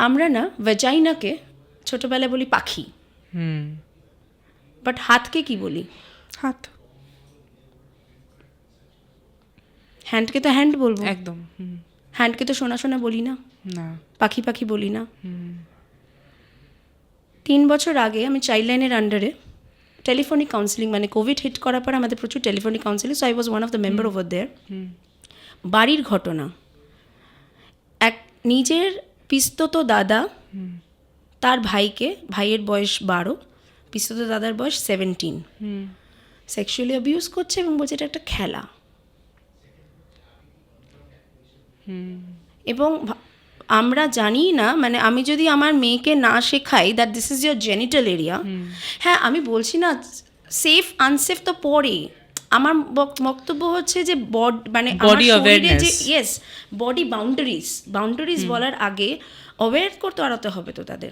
আমরা না ভেজাইনাকে ছোটবেলায় বলি পাখি, বাট হাতকে কি বলি? হাত। হ্যান্ডকে তো হ্যান্ড বলবো, একদম। হ্যান্ডকে তো শোনা শোনা বলি না, না। পাখি পাখি বলি না। 3 বছর আগে আমি চাইল্ড লাইনের আন্ডারে টেলিফোনিক কাউন্সিলিং, মানে কোভিড হিট করার পর আমাদের প্রচুর telephonic counselling, so I was one of the member over there. বাড়ির ঘটনা, এক নিজের পিস্তত দাদা তার ভাইকে, ভাইয়ের বয়স 12, পিস্তত দাদার বয়স 17, সেক্সুয়ালি অ্যাবিউজ করছে এবং বলছে এটা একটা খেলা। এবং আমরা জানি না, মানে আমি যদি আমার মেয়েকে না শেখাই that this is your genital area, হ্যাঁ আমি বলছি না সেফ আনসেফ তো পরে, আমার বক্তব্য হচ্ছে যে মানে body awareness, yes body boundaries বলার আগে অ্যাওয়্যার করতে আড়াতে হবে তো তাদের।